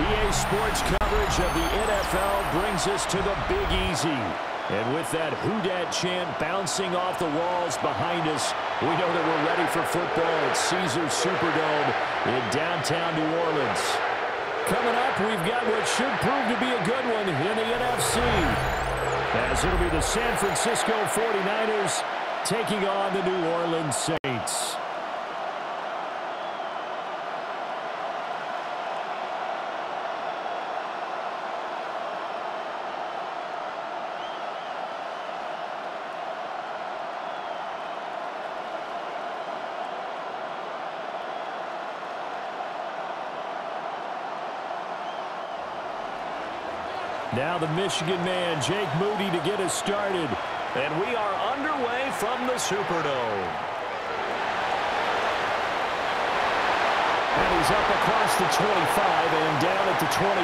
EA Sports coverage of the NFL brings us to the Big Easy. And with that "Who Dat" chant bouncing off the walls behind us, we know that we're ready for football at Caesars Superdome in downtown New Orleans. Coming up, we've got what should prove to be a good one in the NFC. As it'll be the San Francisco 49ers taking on the New Orleans Saints. Now the Michigan man, Jake Moody, to get us started. And we are underway from the Superdome. And he's up across the 25 and down at the 28.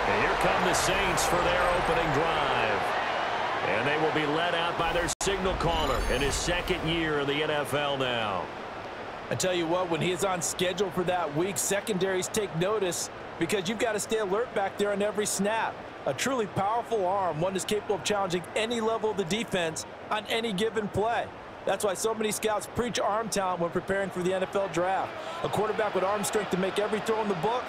And here come the Saints for their opening drive. And they will be led out by their signal caller in his second year in the NFL now. I tell you what, when he is on schedule for that week, secondaries take notice because you've got to stay alert back there on every snap. A truly powerful arm, one that's capable of challenging any level of the defense on any given play. That's why so many scouts preach arm talent when preparing for the NFL draft. A quarterback with arm strength to make every throw in the book,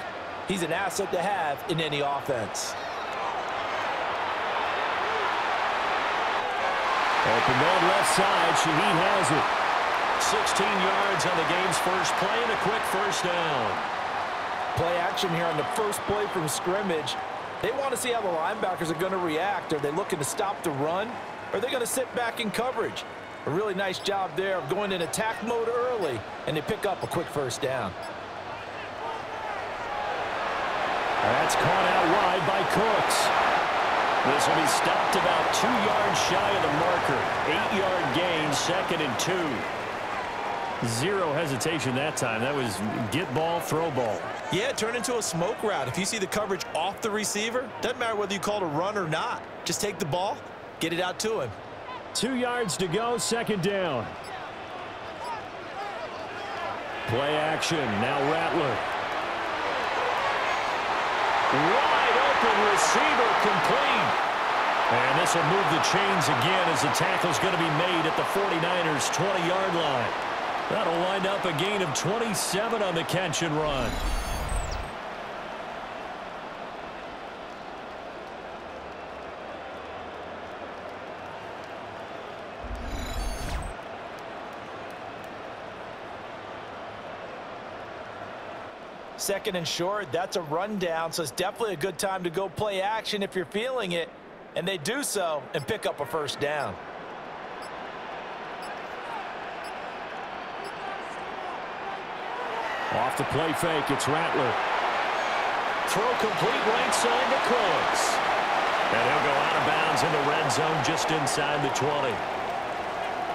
he's an asset to have in any offense. Open man left side, Shaheed has it. 16 yards on the game's first play and a quick first down. Play action here on the first play from scrimmage. They want to see how the linebackers are going to react. Are they looking to stop the run? Or are they going to sit back in coverage? A really nice job there of going in attack mode early, and they pick up a quick first down. That's caught out wide by Cooks. This will be stopped about 2 yards shy of the marker. 8-yard gain, 2nd and 2. Zero hesitation that time. That was get ball, throw ball. Yeah, turn into a smoke route. If you see the coverage off the receiver, doesn't matter whether you call it a run or not. Just take the ball, get it out to him. 2 yards to go, 2nd down. Play action, now Rattler. Wide open receiver, complete. And this will move the chains again as the tackle's going to be made at the 49ers' 20-yard line. That'll wind up a gain of 27 on the catch and run. Second and short, that's a rundown, so it's definitely a good time to go play action if you're feeling it. And they do so and pick up a first down. Off the play fake, it's Rattler. Throw complete right side to Cooks. And he'll go out of bounds in the red zone just inside the 20.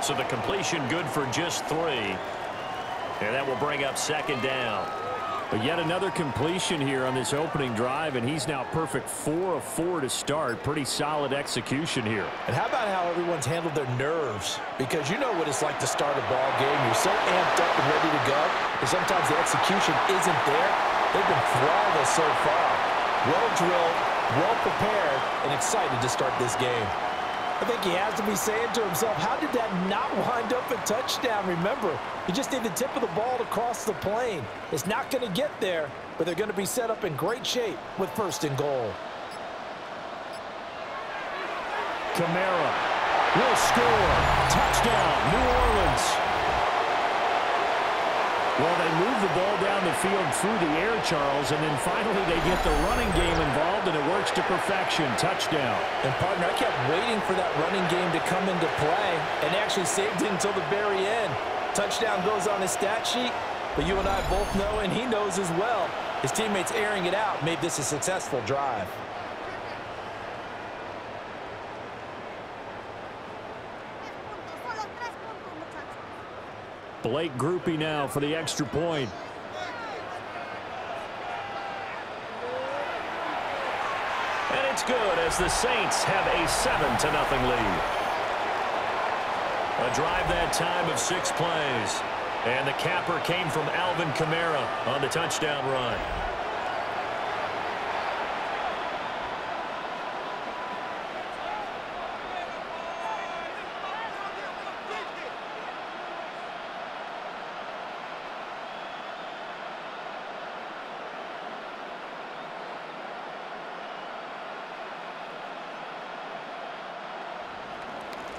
So the completion good for just 3. And that will bring up 2nd down. But yet another completion here on this opening drive, and he's now perfect 4 of 4 to start. Pretty solid execution here. And how about how everyone's handled their nerves? Because you know what it's like to start a ball game. You're so amped up and ready to go, but sometimes the execution isn't there. They've been flawless so far. Well drilled, well prepared, and excited to start this game. I think he has to be saying to himself, how did that not wind up a touchdown? Remember, you just need the tip of the ball to cross the plane. It's not going to get there, but they're going to be set up in great shape with 1st and goal. Kamara will score. Touchdown, New Orleans. Well, they move the ball down the field through the air, Charles, and then finally they get the running game involved, and it works to perfection. Touchdown. And, partner, I kept waiting for that running game to come into play and actually saved it until the very end. Touchdown goes on his stat sheet, but you and I both know, and he knows as well, his teammates airing it out made this a successful drive. Blake Groupie now for the extra point. And it's good as the Saints have a 7-0 lead. A drive that time of 6 plays. And the capper came from Alvin Kamara on the touchdown run.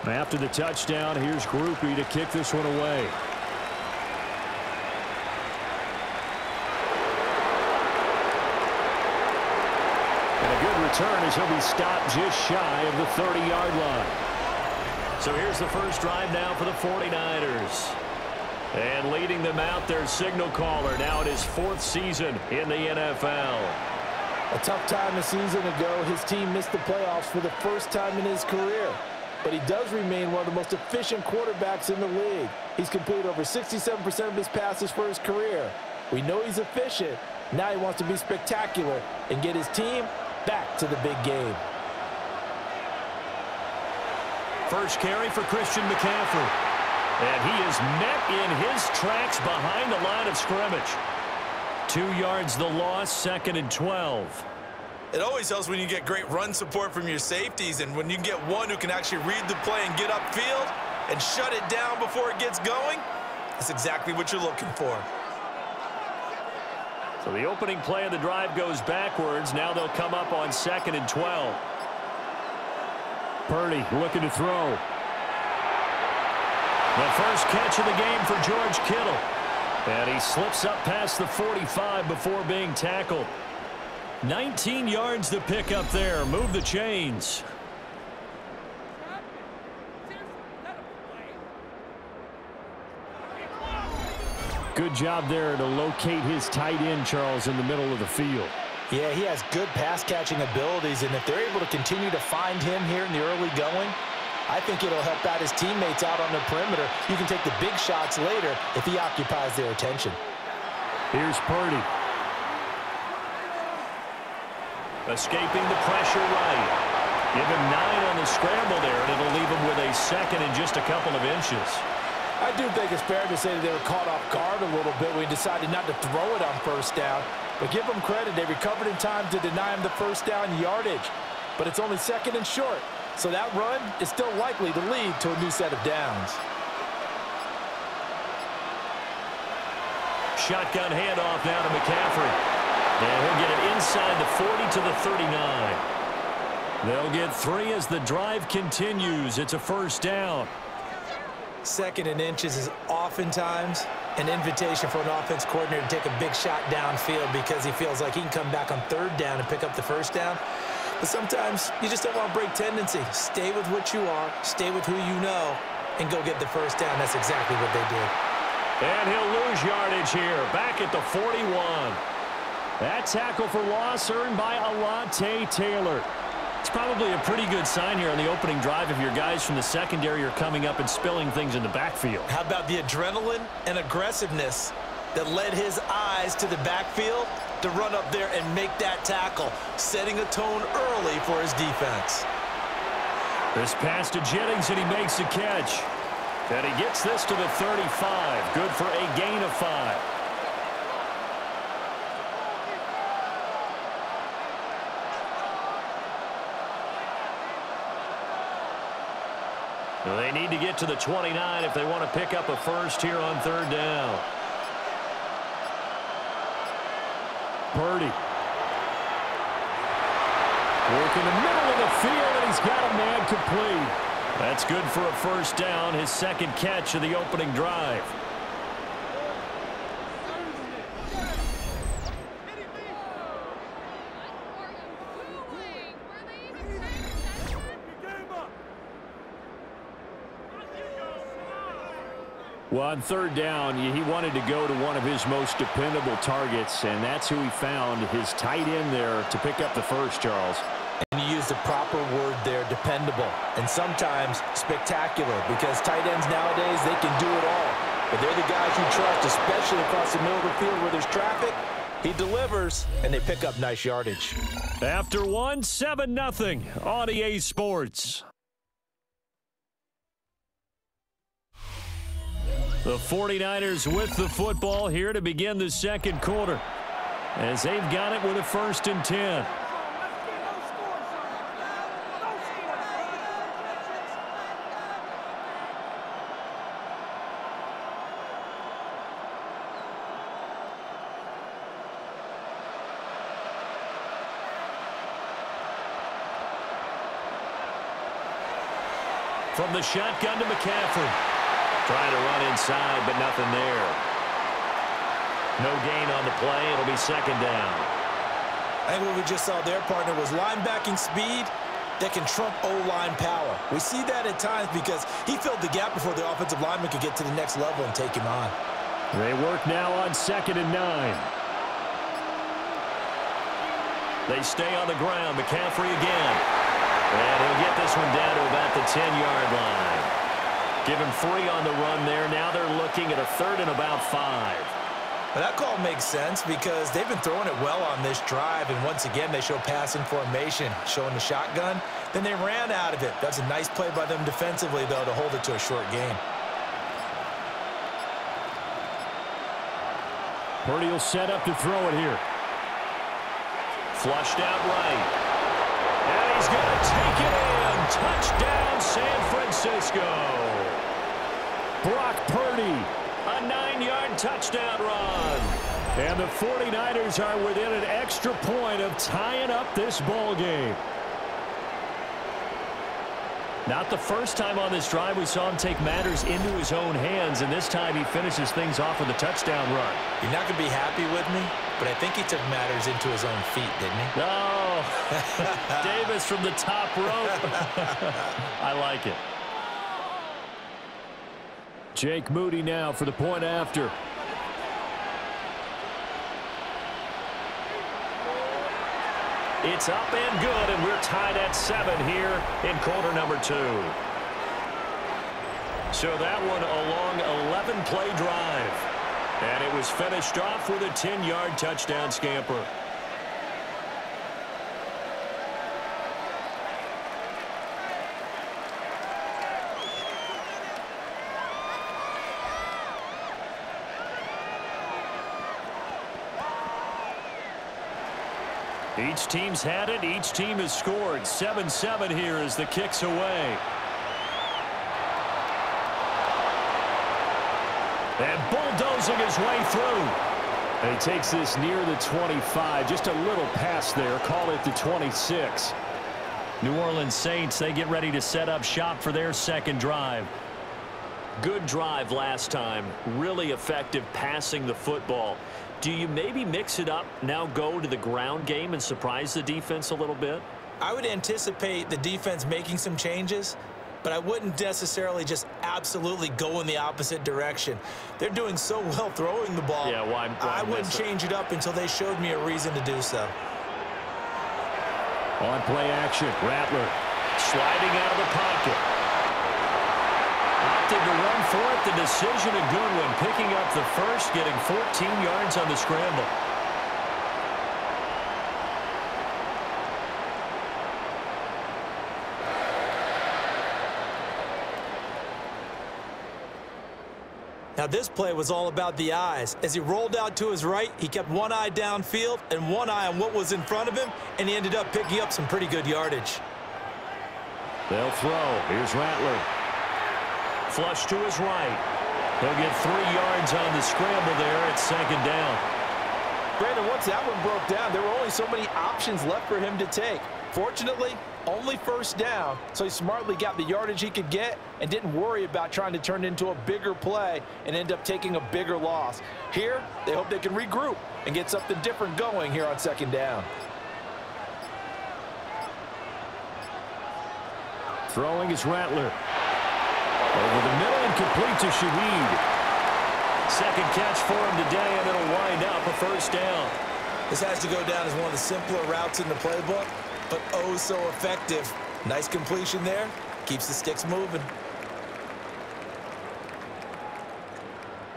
After the touchdown, here's Groupie to kick this one away. And a good return as he'll be stopped just shy of the 30-yard line. So here's the first drive now for the 49ers. And leading them out, their signal caller now in his 4th season in the NFL. A tough time a season ago, his team missed the playoffs for the first time in his career. But he does remain one of the most efficient quarterbacks in the league. He's completed over 67% of his passes for his career. We know he's efficient. Now he wants to be spectacular and get his team back to the big game. First carry for Christian McCaffrey. And he is met in his tracks behind the line of scrimmage. 2 yards the loss, 2nd and 12. It always helps when you get great run support from your safeties, and when you get one who can actually read the play and get upfield and shut it down before it gets going, that's exactly what you're looking for. So the opening play of the drive goes backwards. Now they'll come up on 2nd and 12. Purdy looking to throw. The first catch of the game for George Kittle. And he slips up past the 45 before being tackled. 19 yards to pick up there. Move the chains. Good job there to locate his tight end, Charles, in the middle of the field. Yeah, he has good pass-catching abilities, and if they're able to continue to find him here in the early going, I think it'll help out his teammates out on the perimeter. You can take the big shots later if he occupies their attention. Here's Purdy. Escaping the pressure right. Give him 9 on the scramble there, and it'll leave him with a 2nd and just a couple of inches. I do think it's fair to say that they were caught off guard a little bit when he decided not to throw it on first down. But give them credit, they recovered in time to deny him the first down yardage. But it's only 2nd and short, so that run is still likely to lead to a new set of downs. Shotgun handoff now to McCaffrey. And he'll get it inside the 40 to the 39. They'll get 3 as the drive continues. It's a first down. 2nd and inches is oftentimes an invitation for an offense coordinator to take a big shot downfield because he feels like he can come back on 3rd down and pick up the first down. But sometimes you just don't want to break tendency. Stay with what you are, stay with who you know, and go get the first down. That's exactly what they did. And he'll lose yardage here, back at the 41. That tackle for loss earned by Alontae Taylor. It's probably a pretty good sign here on the opening drive if your guys from the secondary are coming up and spilling things in the backfield. How about the adrenaline and aggressiveness that led his eyes to the backfield to run up there and make that tackle, setting a tone early for his defense. This pass to Jennings, and he makes the catch. And he gets this to the 35. Good for a gain of 5. They need to get to the 29 if they want to pick up a first here on 3rd down. Purdy. Working the middle of the field, and he's got a man complete. That's good for a first down, his 2nd catch of the opening drive. Well, on 3rd down, he wanted to go to one of his most dependable targets, and that's who he found, his tight end there, to pick up the first, Charles. And you used the proper word there, dependable, and sometimes spectacular, because tight ends nowadays, they can do it all. But they're the guys you trust, especially across the middle of the field where there's traffic. He delivers, and they pick up nice yardage. After 1, 7-0 on EA Sports. The 49ers with the football here to begin the 2nd quarter, as they've got it with a 1st and 10. From the shotgun to McCaffrey. Trying to run inside, but nothing there. No gain on the play. It'll be second down. I think what we just saw there, partner, was linebacking speed that can trump O-line power. We see that at times because he filled the gap before the offensive lineman could get to the next level and take him on. They work now on 2nd and 9. They stay on the ground. McCaffrey again. And he'll get this one down to about the 10-yard line. Give him 3 on the run there. Now they're looking at a 3rd and about 5. Well, that call makes sense because they've been throwing it well on this drive, and once again they show passing formation, showing the shotgun. Then they ran out of it. That's a nice play by them defensively, though, to hold it to a short gain. Purdy will set up to throw it here. Flushed out right. And he's going to take it in. Touchdown, San Francisco. Brock Purdy, a 9-yard touchdown run. And the 49ers are within an extra point of tying up this ball game. Not the first time on this drive we saw him take matters into his own hands, and this time he finishes things off with a touchdown run. You're not going to be happy with me, but I think he took matters into his own feet, didn't he? No. Davis from the top rope. I like it. Jake Moody now for the point after. It's up and good, and we're tied at 7 here in quarter number 2. So that one a long 11-play drive. And it was finished off with a 10-yard touchdown scamper. Each team's had it. Each team has scored. 7-7 here as the kick's away. And bulldozing his way through. And he takes this near the 25. Just a little pass there. Call it the 26. New Orleans Saints, they get ready to set up shop for their second drive. Good drive last time. Really effective passing the football. Do you maybe mix it up, now go to the ground game and surprise the defense a little bit? I would anticipate the defense making some changes, but I wouldn't necessarily just absolutely go in the opposite direction. They're doing so well throwing the ball. Yeah, why I wouldn't change it up until they showed me a reason to do so. On play action, Rattler sliding out of the pocket. Opted to run for it. The decision a good one. Picking up the first, getting 14 yards on the scramble. Now this play was all about the eyes. As he rolled out to his right, he kept one eye downfield and one eye on what was in front of him, and he ended up picking up some pretty good yardage. They'll throw. Here's Rattler. Flush to his right. He'll get 3 yards on the scramble there at second down. Brandon, once that one broke down, there were only so many options left for him to take. Fortunately, only first down, so he smartly got the yardage he could get and didn't worry about trying to turn it into a bigger play and end up taking a bigger loss. Here, they hope they can regroup and get something different going here on second down. Throwing is Rattler. Over the middle and complete to Shaheed. Second catch for him today, and it'll wind up a first down. This has to go down as one of the simpler routes in the playbook, but oh so effective. Nice completion there. Keeps the sticks moving.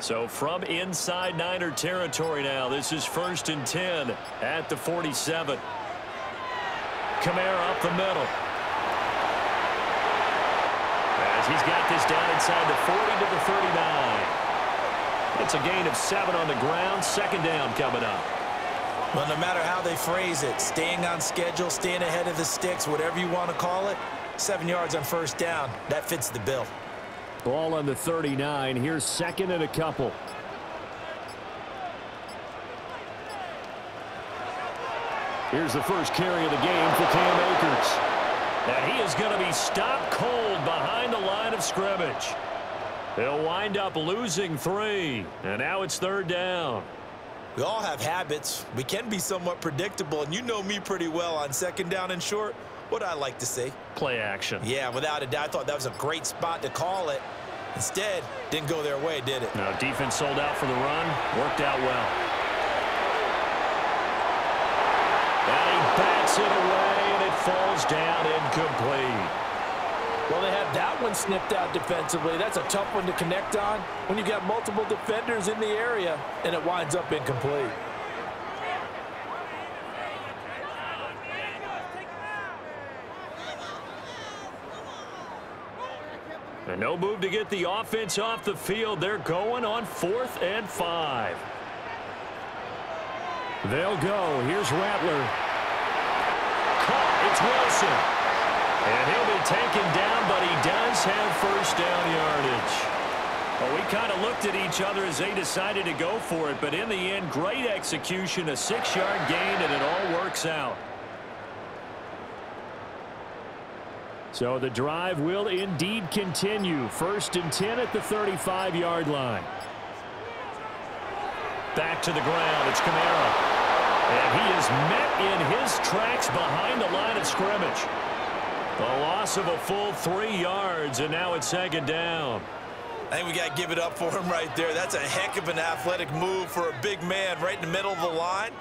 So from inside Niner territory now, this is 1st and 10 at the 47. Kamara up the middle. As he's got this down inside the 40 to the 39. It's a gain of 7 on the ground. Second down coming up. Well, no matter how they phrase it, staying on schedule, staying ahead of the sticks, whatever you want to call it, 7 yards on first down, that fits the bill. Ball on the 39. Here's second and a couple. Here's the first carry of the game for Cam Akers. And he is going to be stopped cold behind the line of scrimmage. They'll wind up losing 3. And now it's 3rd down. We all have habits. We can be somewhat predictable, and you know me pretty well on 2nd down and short. What I like to say? Play action. Yeah, without a doubt. I thought that was a great spot to call it. Instead, didn't go their way, did it? No, defense sold out for the run. Worked out well. And he bats it away, and it falls down incomplete. Well, they had that one snipped out defensively. That's a tough one to connect on when you got multiple defenders in the area, and it winds up incomplete. And no move to get the offense off the field. They're going on 4th and 5. They'll go. Here's Rattler. Caught. It's Wilson. And he'll be taken down, but he does have 1st down yardage. Well, we kind of looked at each other as they decided to go for it, but in the end, great execution, a 6-yard gain, and it all works out. So the drive will indeed continue. 1st and 10 at the 35-yard line. Back to the ground. It's Kamara. And he is met in his tracks behind the line of scrimmage. A loss of a full 3 yards, and now it's 2nd down. I think we got to give it up for him right there. That's a heck of an athletic move for a big man right in the middle of the line.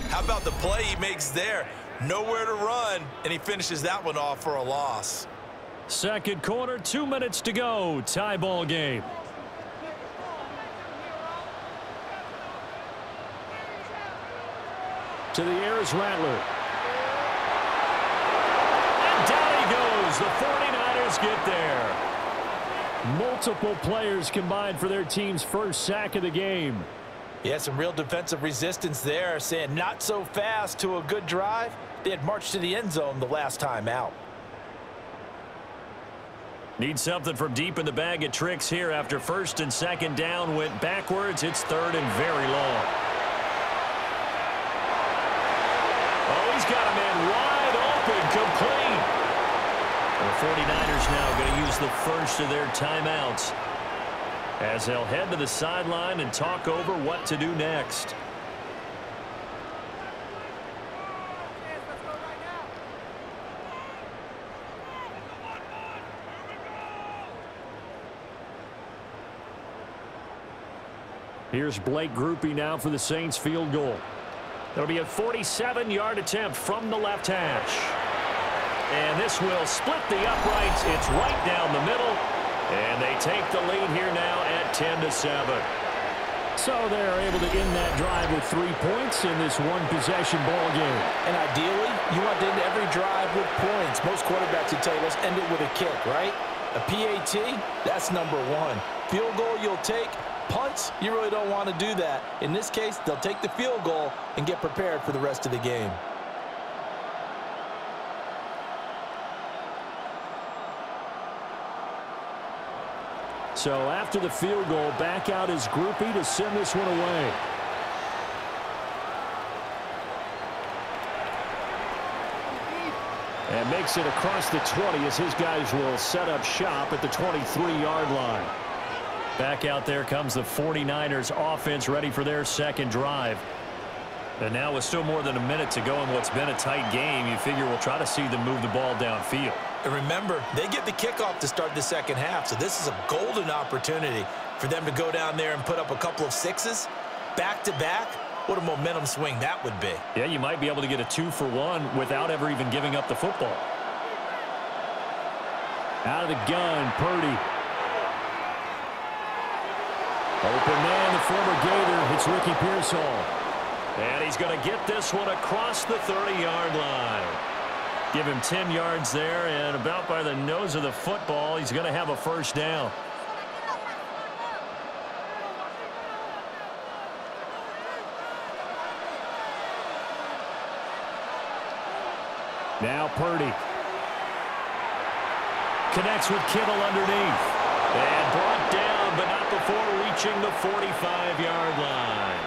How about the play he makes there? Nowhere to run, and he finishes that one off for a loss. 2nd quarter, 2 minutes to go. Tie ball game. To the air is Rattler. And down he goes. The 49ers get there. Multiple players combined for their team's 1st sack of the game. Yeah, some real defensive resistance there, saying not so fast to a good drive. They had marched to the end zone the last time out. Need something from deep in the bag of tricks here after 1st and 2nd down went backwards. It's 3rd and very long. Oh, he's got a man wide open, complete. The 49ers now going to use the 1st of their timeouts as they'll head to the sideline and talk over what to do next. Here's Blake Groupie now for the Saints field goal. There'll be a 47-yard attempt from the left hash. And this will split the uprights. It's right down the middle. And they take the lead here now at 10-7. So they're able to end that drive with 3 points in this one-possession ball game. And ideally, you want to end every drive with points. Most quarterbacks would tell you, let's end it with a kick, right? A PAT, that's number 1. Field goal you'll take. Punts, you really don't want to do that. In this case, they'll take the field goal and get prepared for the rest of the game. So after the field goal, back out is Groupie to send this one away. And makes it across the 20 as his guys will set up shop at the 23-yard line. Back out there comes the 49ers offense ready for their 2nd drive. And now with still more than a minute to go in what's been a tight game, you figure we'll try to see them move the ball downfield. And remember, they get the kickoff to start the 2nd half, so this is a golden opportunity for them to go down there and put up a couple of 6s back-to-back. What a momentum swing that would be. Yeah, you might be able to get a 2-for-1 without ever even giving up the football. Out of the gun, Purdy. Open man, the former Gator. It's Ricky Pearsall. And he's going to get this one across the 30-yard line. Give him 10 yards there, and about by the nose of the football, he's going to have a 1st down. Now Purdy. Connects with Kittle underneath. And brought down, but not before reaching the 45-yard line.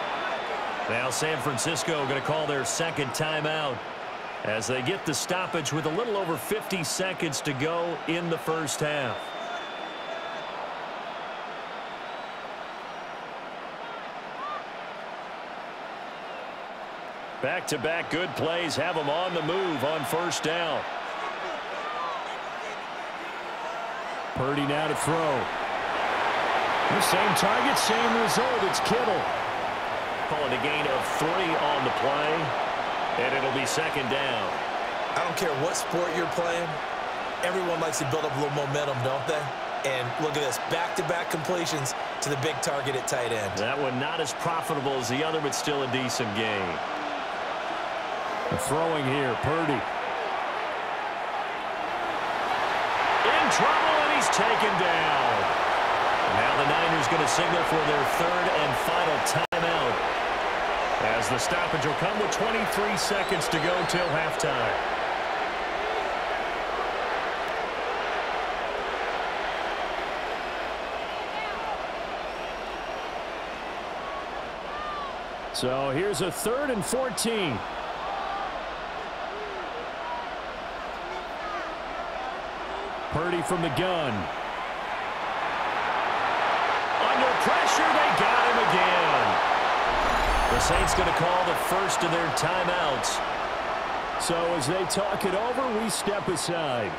Now San Francisco going to call their 2nd timeout. as they get the stoppage with a little over 50 seconds to go in the first half. Back-to-back good plays have them on the move on first down. Purdy now to throw. The same target, same result. It's Kittle. Calling a gain of 3 on the play, and it'll be second down. I don't care what sport you're playing. Everyone likes to build up a little momentum, don't they? And look at this, back-to-back completions to the big target at tight end. That one not as profitable as the other, but still a decent game. Throwing here, Purdy. In trouble, and he's taken down. Now the Niners going to signal for their third and final timeout, as the stoppage will come with 23 seconds to go till halftime. So here's a 3rd and 14. Purdy from the gun. Under pressure, they got him again. The Saints going to call the first of their timeouts. So as they talk it over, we step aside.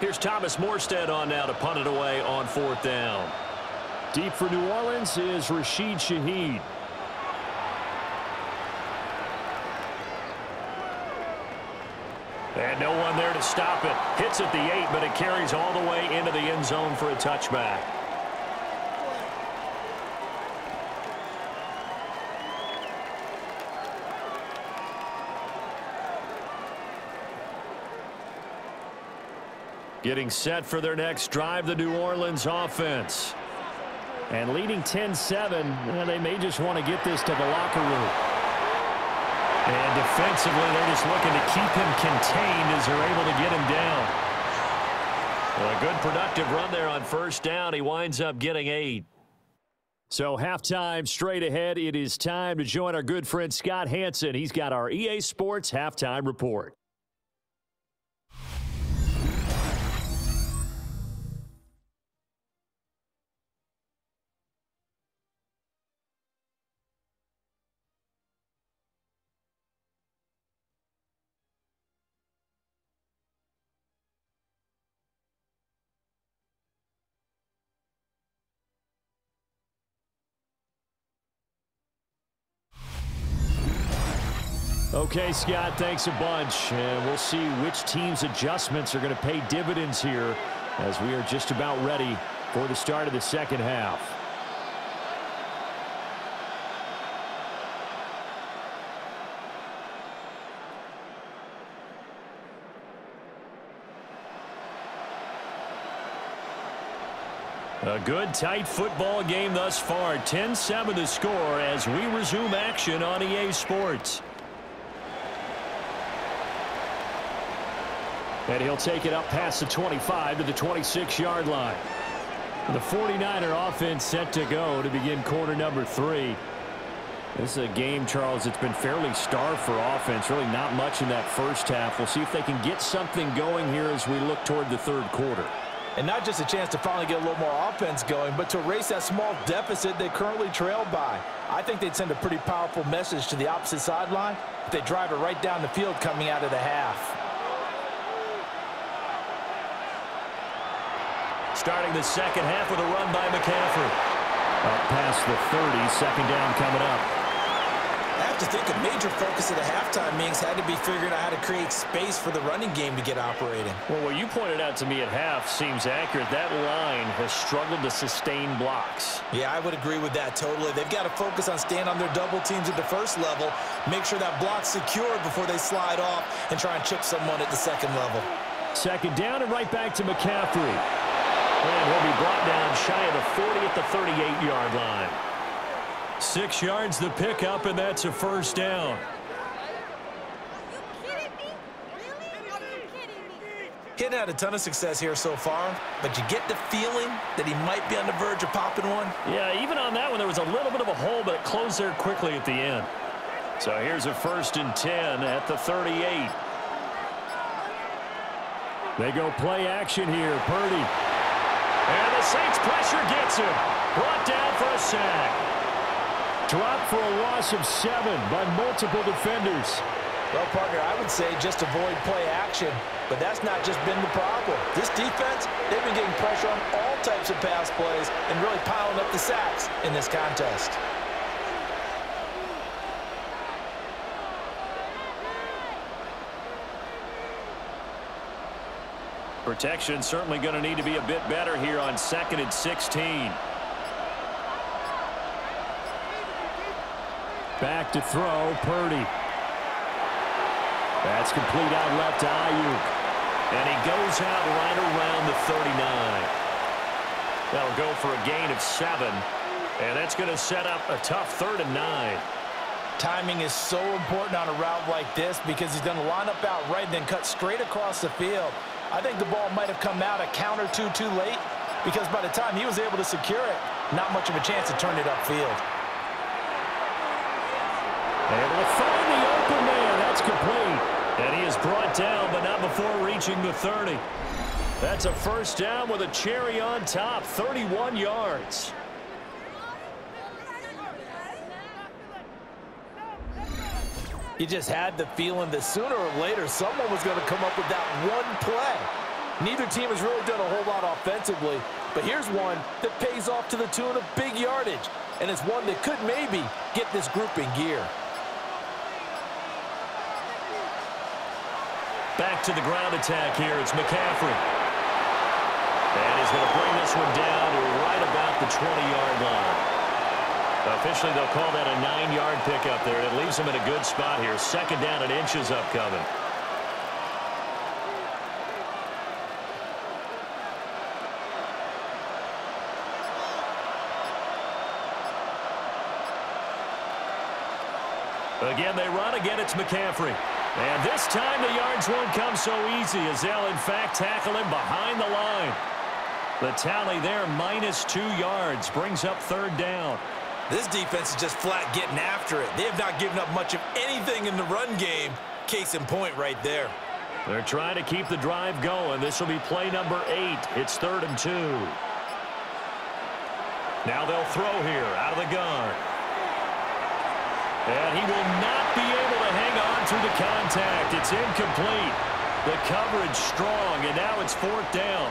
Here's Thomas Morstead on now to punt it away on 4th down. Deep for New Orleans is Rashid Shaheed. And no one there to stop it. Hits at the 8, but it carries all the way into the end zone for a touchback. Getting set for their next drive, the New Orleans offense. And leading 10-7, they may just want to get this to the locker room. And defensively, they're just looking to keep him contained as they're able to get him down. Well, a good productive run there on first down. He winds up getting 8. So halftime straight ahead. It is time to join our good friend Scott Hanson. He's got our EA Sports halftime report. Okay, Scott, thanks a bunch. And we'll see which team's adjustments are going to pay dividends here as we are just about ready for the start of the second half. A good, tight football game thus far. 10-7 the score as we resume action on EA Sports. And he'll take it up past the 25 to the 26-yard line. The 49er offense set to go to begin quarter number 3. This is a game, Charles, it's been fairly starved for offense. Really not much in that first half. We'll see if they can get something going here as we look toward the third quarter. And not just a chance to finally get a little more offense going, but to erase that small deficit they currently trailed by. I think they'd send a pretty powerful message to the opposite sideline if they drive it right down the field coming out of the half. Starting the second half with a run by McCaffrey. Up past the 30, second down coming up. I have to think a major focus of the halftime meetings had to be figuring out how to create space for the running game to get operating. Well, what you pointed out to me at half seems accurate. That line has struggled to sustain blocks. Yeah, I would agree with that totally. They've got to focus on staying on their double teams at the first level, make sure that block's secured before they slide off and try and chip someone at the second level. Second down and right back to McCaffrey. And he'll be brought down shy of the 40 at the 38-yard line. 6 yards the pickup, and that's a first down. He hadn't had a ton of success here so far, but you get the feeling that he might be on the verge of popping one. Yeah, even on that one, there was a little bit of a hole, but it closed there quickly at the end. So here's a 1st and 10 at the 38. They go play action here. Purdy. And the Saints pressure gets him. Brought down for a sack. Dropped for a loss of 7 by multiple defenders. Well, partner, I would say just avoid play action, but that's not just been the problem. This defense, they've been getting pressure on all types of pass plays and really piling up the sacks in this contest. Protection certainly going to need to be a bit better here on 2nd and 16. Back to throw, Purdy. That's complete out left to Ayuk. And he goes out right around the 39. That'll go for a gain of 7. And that's going to set up a tough 3rd and 9. Timing is so important on a route like this because he's going to line up out right and then cut straight across the field. I think the ball might have come out a count or two too late because by the time he was able to secure it, not much of a chance to turn it upfield. Able to find the open man. That's complete. And he is brought down, but not before reaching the 30. That's a 1st down with a cherry on top, 31 yards. You just had the feeling that sooner or later someone was going to come up with that one play. Neither team has really done a whole lot offensively, but here's one that pays off to the tune of big yardage, and it's one that could maybe get this group in gear. Back to the ground attack here. It's McCaffrey. And he's going to bring this one down to right about the 20-yard line. Officially, they'll call that a 9-yard pickup there. It leaves them in a good spot here. 2nd down and inches upcoming. Again, they run. Again, it's McCaffrey. And this time the yards won't come so easy as they'll, in fact, tackle him behind the line. The tally there, -2 yards, brings up 3rd down. This defense is just flat getting after it. They have not given up much of anything in the run game. Case in point right there. They're trying to keep the drive going. This will be play number 8. It's 3rd and 2. Now they'll throw here out of the gun. And he will not be able to hang on through the contact. It's incomplete. The coverage strong, and now it's 4th down.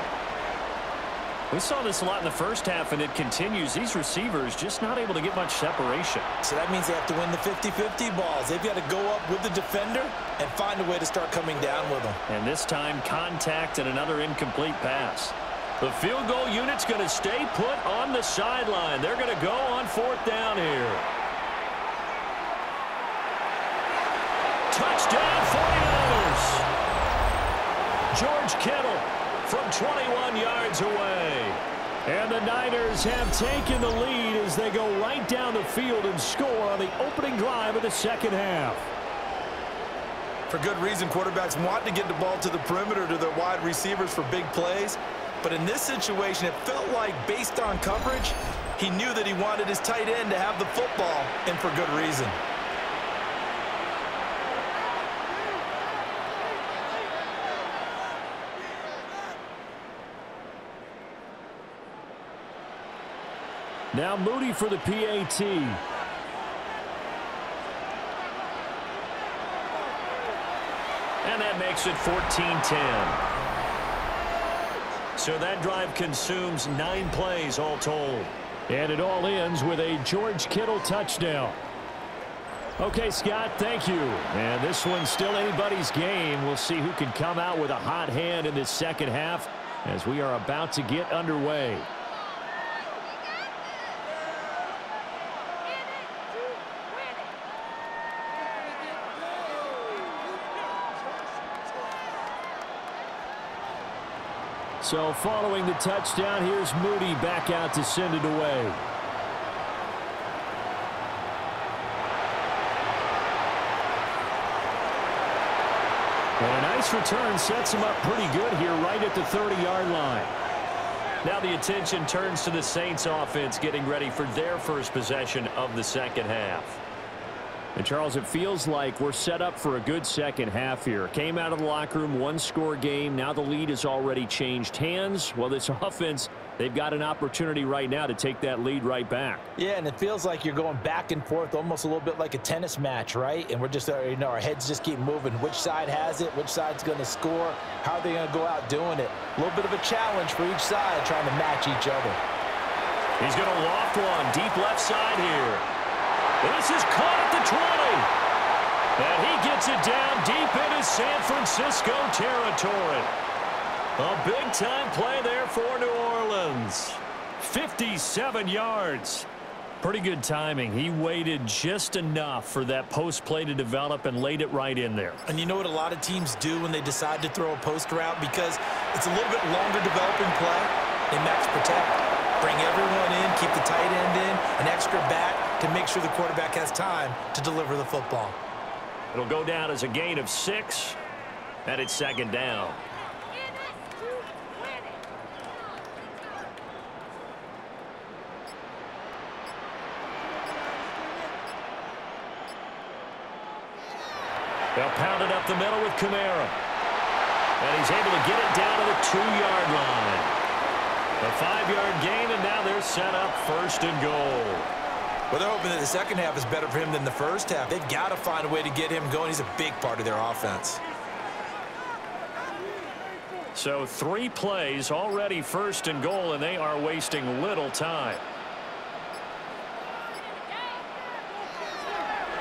We saw this a lot in the first half, and it continues. These receivers just not able to get much separation. So that means they have to win the 50-50 balls. They've got to go up with the defender and find a way to start coming down with them. And this time, contact and another incomplete pass. The field goal unit's going to stay put on the sideline. They're going to go on 4th down here. Touchdown, 49ers. George Kittle from 21 yards away. And the Niners have taken the lead as they go right down the field and score on the opening drive of the 2nd half. For good reason, quarterbacks want to get the ball to the perimeter to their wide receivers for big plays. But in this situation, it felt like, based on coverage, he knew that he wanted his tight end to have the football, and for good reason. Now Moody for the PAT. And that makes it 14-10. So that drive consumes 9 plays all told. And it all ends with a George Kittle touchdown. Okay, Scott, thank you. And this one's still anybody's game. We'll see who can come out with a hot hand in this 2nd half as we are about to get underway. So following the touchdown, here's Moody back out to send it away. And a nice this return sets him up pretty good here right at the 30-yard line. Now the attention turns to the Saints offense getting ready for their first possession of the second half. And Charles, it feels like we're set up for a good second half here. Came out of the locker room, one-score game. Now the lead has already changed hands. Well, this offense, they've got an opportunity right now to take that lead right back. Yeah, and it feels like you're going back and forth, almost a little bit like a tennis match, right? And we're just, our heads just keep moving. Which side has it? Which side's going to score? How are they going to go out doing it? A little bit of a challenge for each side, trying to match each other. He's going to loft one deep left side here. This is caught at the 20. And he gets it down deep into San Francisco territory. A big-time play there for New Orleans. 57 yards. Pretty good timing. He waited just enough for that post play to develop and laid it right in there. And you know what a lot of teams do when they decide to throw a post route? Because it's a little bit longer developing play. They max protect. Bring everyone in, keep the tight end in, an extra back to make sure the quarterback has time to deliver the football. It'll go down as a gain of 6, and it's second down. They'll pound it up the middle with Kamara. And he's able to get it down to the 2-yard line. A 5-yard gain, and now they're set up first and goal. Well, they're hoping that the second half is better for him than the first half. They've got to find a way to get him going. He's a big part of their offense. So 3 plays already first and goal, and they are wasting little time.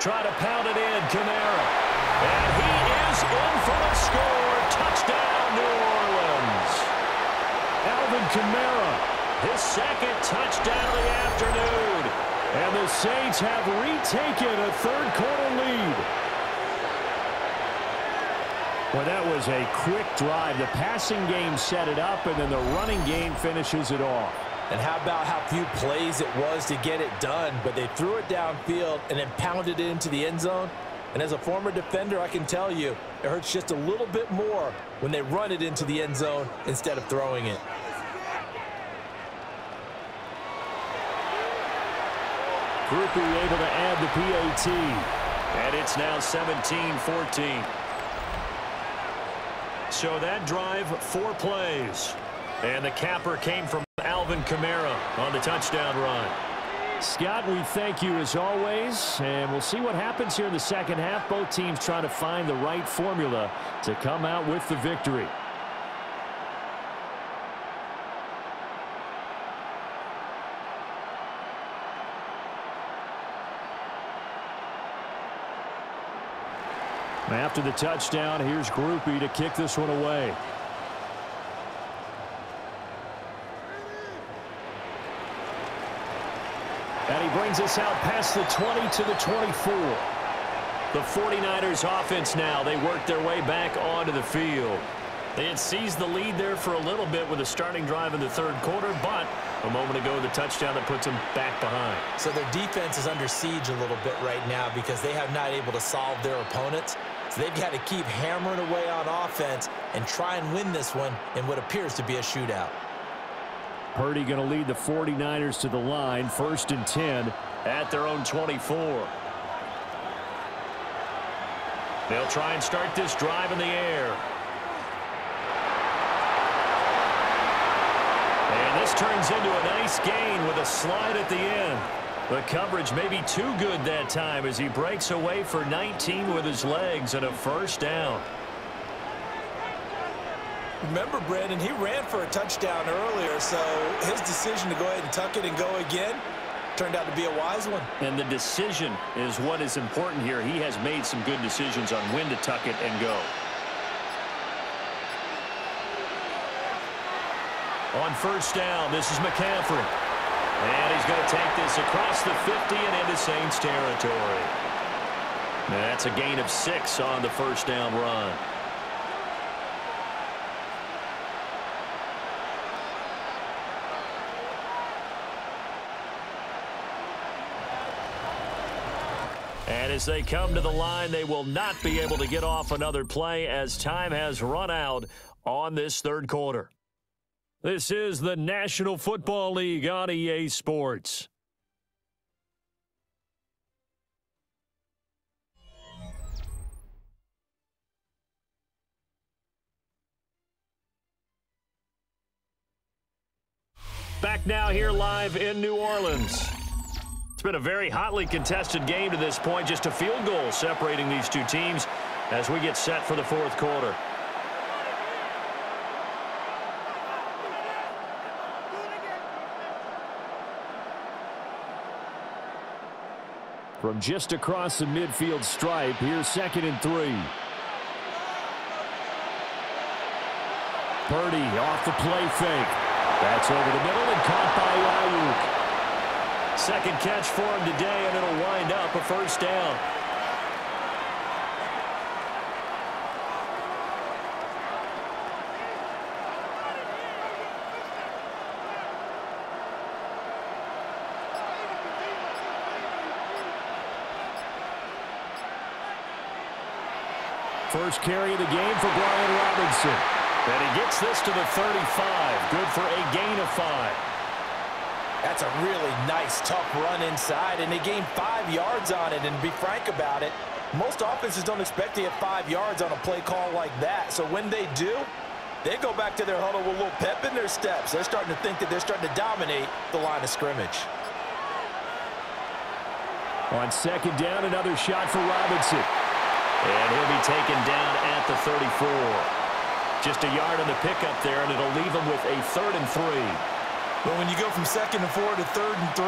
Try to pound it in, Kamara. And he is in for a score. Touchdown, New Orleans. Alvin Kamara, his second touchdown of the afternoon. And the Saints have retaken a third-quarter lead. Well, that was a quick drive. The passing game set it up, and then the running game finishes it off. And how about how few plays it was to get it done, but they threw it downfield and then pounded it into the end zone. And as a former defender, I can tell you, it hurts just a little bit more when they run it into the end zone instead of throwing it. Groupie able to add the PAT. And it's now 17-14. So that drive, 4 plays. And the capper came from Alvin Kamara on the touchdown run. Scott, we thank you as always, and we'll see what happens here in the second half. Both teams trying to find the right formula to come out with the victory. After the touchdown, here's Groupie to kick this one away. And he brings us out past the 20 to the 24. The 49ers offense now, they work their way back onto the field. They had seized the lead there for a little bit with a starting drive in the third quarter, but a moment ago, the touchdown that puts them back behind. So their defense is under siege a little bit right now because they have not able to solve their opponents. So they've got to keep hammering away on offense and try and win this one in what appears to be a shootout. Purdy going to lead the 49ers to the line, 1st and 10 at their own 24. They'll try and start this drive in the air. And this turns into a nice gain with a slide at the end. The coverage may be too good that time as he breaks away for 19 with his legs and a first down. Remember, Brandon, he ran for a touchdown earlier, so his decision to go ahead and tuck it and go again turned out to be a wise one. And the decision is what is important here. He has made some good decisions on when to tuck it and go. On first down, this is McCaffrey. And he's going to take this across the 50 and into Saints territory. That's a gain of 6 on the first down run. And as they come to the line, they will not be able to get off another play as time has run out on this third quarter. This is the National Football League on EA Sports. Back now here live in New Orleans. It's been a very hotly contested game to this point. Just a field goal separating these two teams as we get set for the fourth quarter. From just across the midfield stripe, here's 2nd and 3. Purdy off the play fake. That's over the middle and caught by Ayuk. Second catch for him today, and it'll wind up a first down. First carry of the game for Brian Robinson. And he gets this to the 35. Good for a gain of 5. That's a really nice, tough run inside, and they gained 5 yards on it. And to be frank about it, most offenses don't expect to get 5 yards on a play call like that. So when they do, they go back to their huddle with a little pep in their steps. They're starting to think that they're starting to dominate the line of scrimmage. On 2nd down, another shot for Robinson. And he'll be taken down at the 34. Just a yard on the pickup there, and it'll leave him with a 3rd and 3. But when you go from 2nd and 4 to 3rd and 3,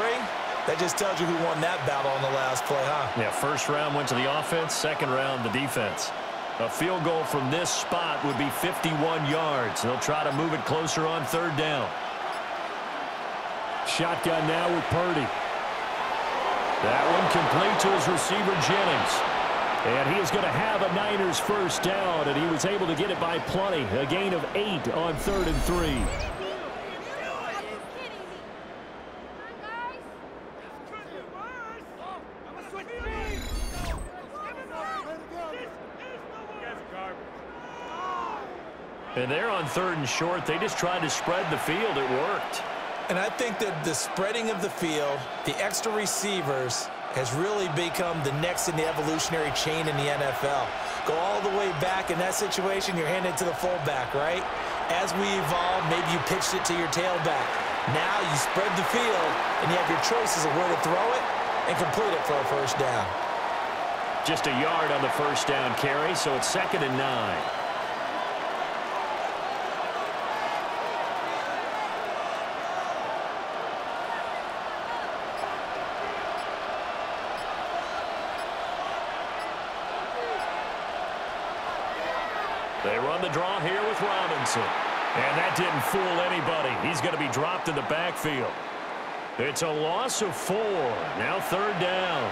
that just tells you who won that battle on the last play, huh? Yeah, first round went to the offense, second round the defense. A field goal from this spot would be 51 yards. They'll try to move it closer on 3rd down. Shotgun now with Purdy. That one complete to his receiver, Jennings. And he is going to have a Niners first down, and he was able to get it by plenty. A gain of 8 on 3rd and 3. And they're on 3rd and short. They just tried to spread the field. It worked. And I think that the spreading of the field, the extra receivers, has really become the next in the evolutionary chain in the NFL. Go all the way back in that situation, you're handed to the fullback, right? As we evolve, maybe you pitched it to your tailback. Now you spread the field, and you have your choices of where to throw it and complete it for a first down. Just a yard on the first down carry, so it's 2nd and 9. They run the draw here with Robinson. And that didn't fool anybody. He's going to be dropped in the backfield. It's a loss of 4. Now 3rd down.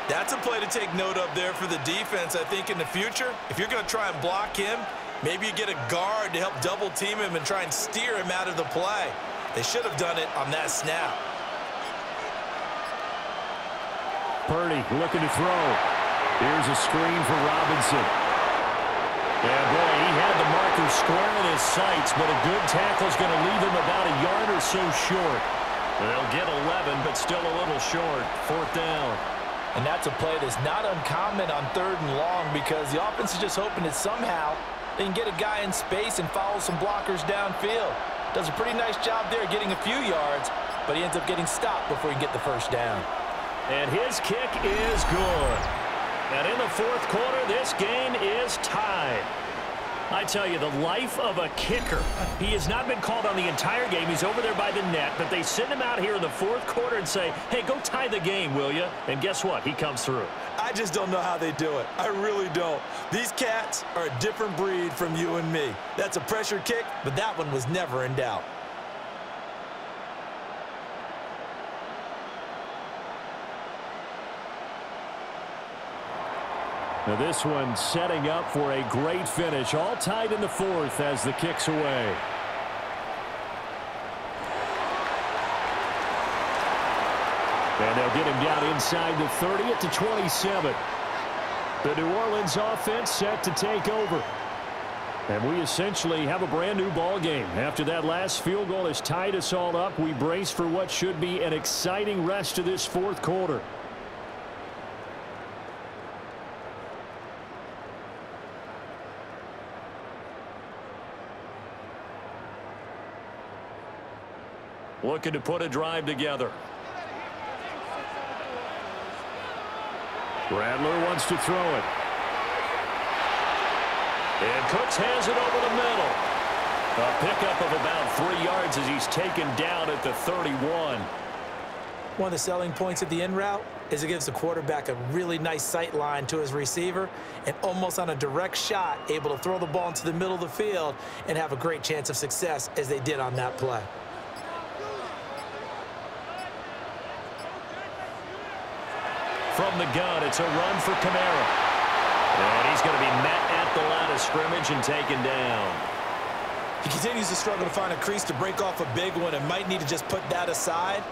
That's a play to take note of there for the defense, I think, in the future. If you're going to try and block him, maybe you get a guard to help double team him and try and steer him out of the play. They should have done it on that snap. Purdy looking to throw. Here's a screen for Robinson. Yeah, boy, he had the marker square in his sights, but a good tackle is going to leave him about a yard or so short. They'll get 11, but still a little short. 4th down. And that's a play that's not uncommon on 3rd and long because the offense is just hoping that somehow they can get a guy in space and follow some blockers downfield. Does a pretty nice job there getting a few yards, but he ends up getting stopped before he can get the first down. And his kick is good. And in the 4th quarter, this game is tied. I tell you, the life of a kicker. He has not been called on the entire game. He's over there by the net, but they send him out here in the 4th quarter and say, hey, go tie the game, will you? And guess what? He comes through. I just don't know how they do it. I really don't. These cats are a different breed from you and me. That's a pressure kick, but that one was never in doubt. Now this one setting up for a great finish. All tied in the 4th as the kick's away. And they'll get him down inside the 30 at the 27. The New Orleans offense set to take over. And we essentially have a brand new ball game. After that last field goal has tied us all up, we brace for what should be an exciting rest of this fourth quarter. Looking to put a drive together. Rattler wants to throw it. And Cooks has it over the middle. A pickup of about 3 yards as he's taken down at the 31. One of the selling points of the in route is it gives the quarterback a really nice sight line to his receiver and almost on a direct shot able to throw the ball into the middle of the field and have a great chance of success as they did on that play. From the gun, it's a run for Kamara. And he's going to be met at the line of scrimmage and taken down. He continues to struggle to find a crease to break off a big one and might need to just put that aside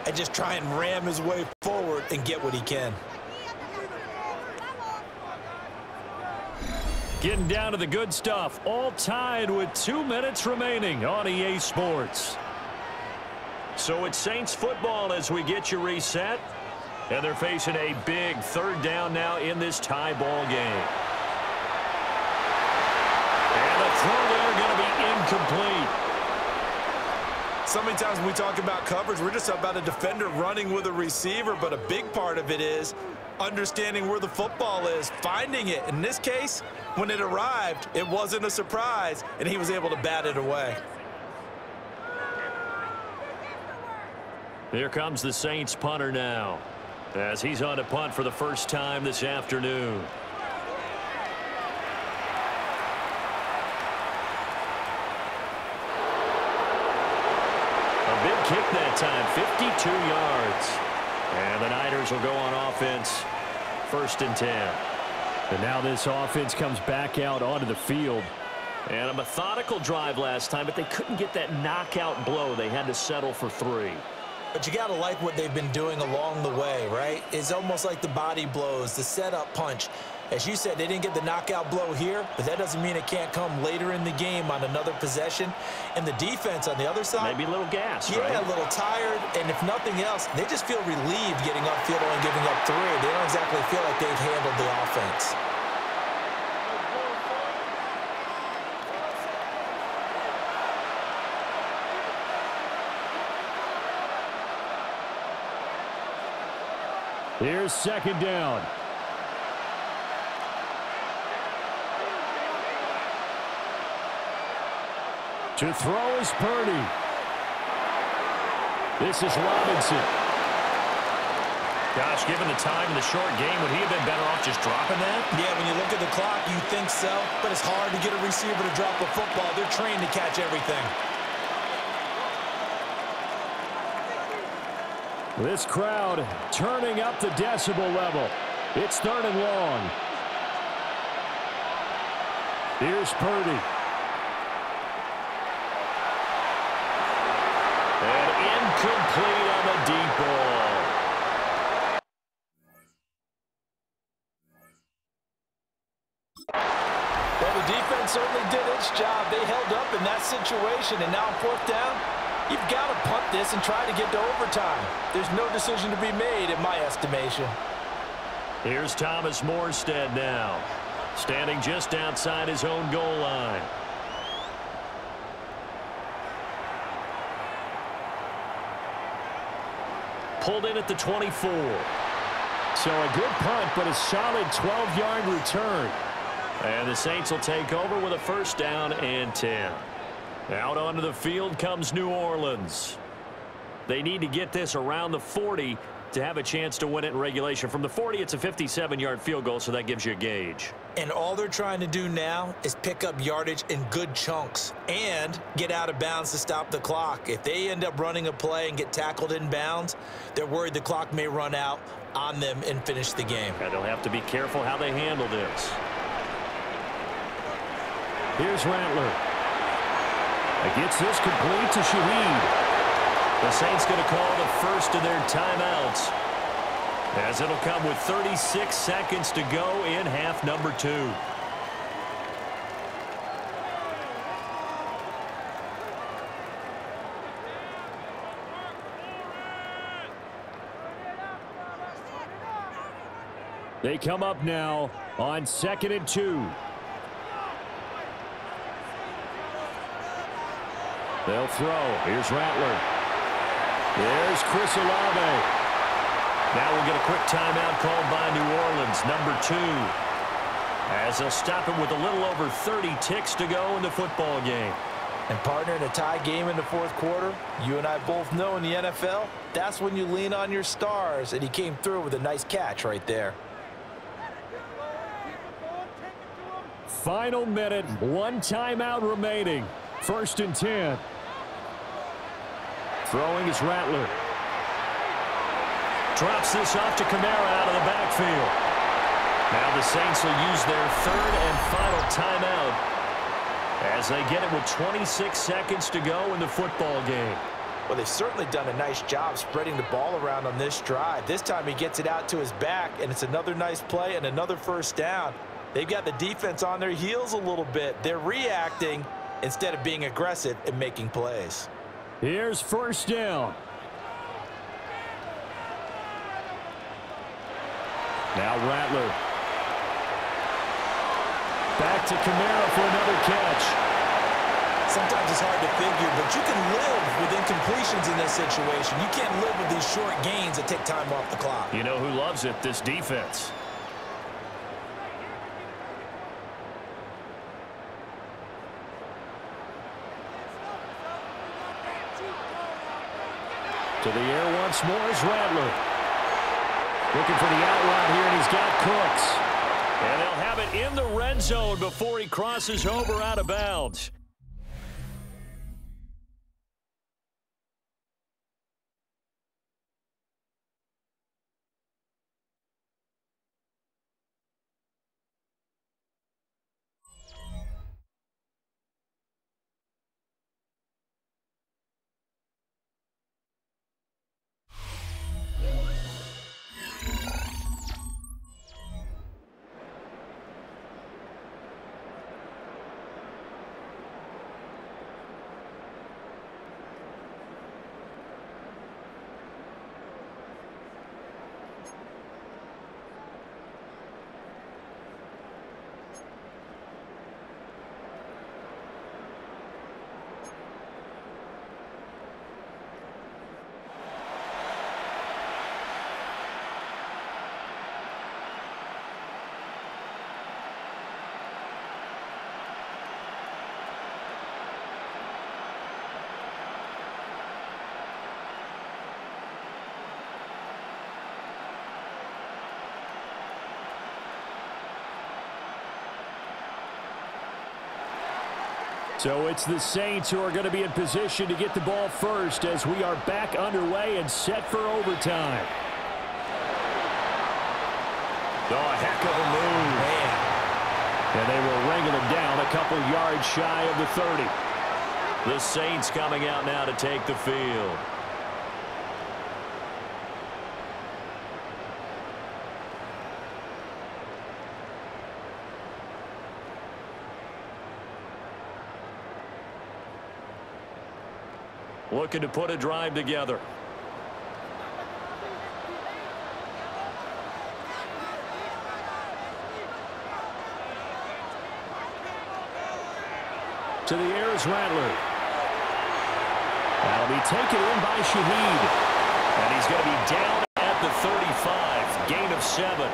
and just try and ram his way forward and get what he can. Getting down to the good stuff. All tied with 2 minutes remaining on EA Sports. So it's Saints football as we get you reset. And they're facing a big third down now in this tie ball game. And the throw there going to be incomplete. So many times when we talk about coverage, we're just about a defender running with a receiver, but a big part of it is understanding where the football is, finding it. In this case, when it arrived, it wasn't a surprise, and he was able to bat it away. Here comes the Saints punter now, as he's on to punt for the first time this afternoon. A big kick that time, 52 yards. And the Niners will go on offense, 1st and 10. And now this offense comes back out onto the field. And a methodical drive last time, but they couldn't get that knockout blow. They had to settle for 3. But you got to like what they've been doing along the way, right? It's almost like the body blows, the setup punch. As you said, they didn't get the knockout blow here, but that doesn't mean it can't come later in the game on another possession. And the defense on the other side, maybe a little gas, yeah, right? A little tired. And if nothing else, they just feel relieved getting upfield and giving up 3. They don't exactly feel like they've handled the offense. Here's 2nd down. To throw is Purdy. This is Robinson. Gosh, given the time in the short game, would he have been better off just dropping that? Yeah, when you look at the clock, you think so, but it's hard to get a receiver to drop a football. They're trained to catch everything. This crowd turning up the decibel level. It's 3rd and long. Here's Purdy. And incomplete on the deep ball. Well, the defense certainly did its job. They held up in that situation, and now on 4th down, you've got to punt this and try to get to overtime. There's no decision to be made in my estimation. Here's Thomas Morstead now, standing just outside his own goal line. Pulled in at the 24. So a good punt, but a solid 12-yard return. And the Saints will take over with a 1st down and 10. Out onto the field comes New Orleans. They need to get this around the 40 to have a chance to win it in regulation. From the 40, it's a 57-yard field goal, so that gives you a gauge. And all they're trying to do now is pick up yardage in good chunks and get out of bounds to stop the clock. If they end up running a play and get tackled in bounds, they're worried the clock may run out on them and finish the game. And they'll have to be careful how they handle this. Here's Rattler. Gets this complete to Shaheed. The Saints going to call the first of their timeouts, as it'll come with 36 seconds to go in half number 2. They come up now on 2nd and 2. They'll throw. Here's Rattler. There's Chris Olave. Now we'll get a quick timeout called by New Orleans, number 2. As they'll stop him with a little over 30 ticks to go in the football game. And partner, in a tie game in the fourth quarter, you and I both know in the NFL, that's when you lean on your stars, and he came through with a nice catch right there. Final minute, 1 timeout remaining. 1st and 10. Throwing is Rattler. Drops this off to Kamara out of the backfield. Now the Saints will use their 3rd and final timeout as they get it with 26 seconds to go in the football game. Well, they've certainly done a nice job spreading the ball around on this drive. This time he gets it out to his back, and it's another nice play and another first down. They've got the defense on their heels a little bit. They're reacting instead of being aggressive and making plays. Here's 1st down. Now Rattler. Back to Kamara for another catch. Sometimes it's hard to figure, but you can live with incompletions in this situation. You can't live with these short gains that take time off the clock. You know who loves it? This defense. To the air once more is Rattler. Looking for the out route here, and he's got Cooks. And they'll have it in the red zone before he crosses over out of bounds. So it's the Saints who are going to be in position to get the ball first as we are back underway and set for overtime. Oh, a heck of a move. Man. And they will wrangle him down a couple yards shy of the 30. The Saints coming out now to take the field. Looking to put a drive together. To the air is Rattler. That'll be taken in by Shaheed. And he's going to be down at the 35. Gain of 7.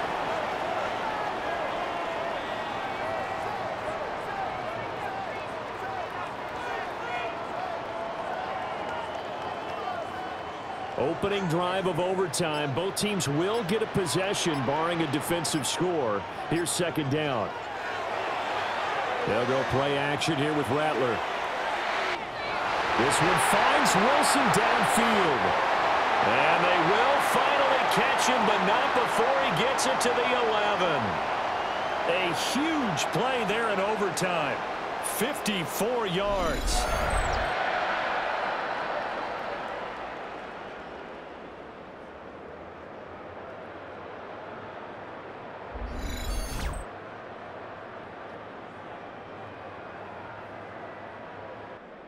Opening drive of overtime. Both teams will get a possession, barring a defensive score. Here's 2nd down. They'll go play action here with Rattler. This one finds Wilson downfield. And they will finally catch him, but not before he gets it to the 11. A huge play there in overtime. 54 yards.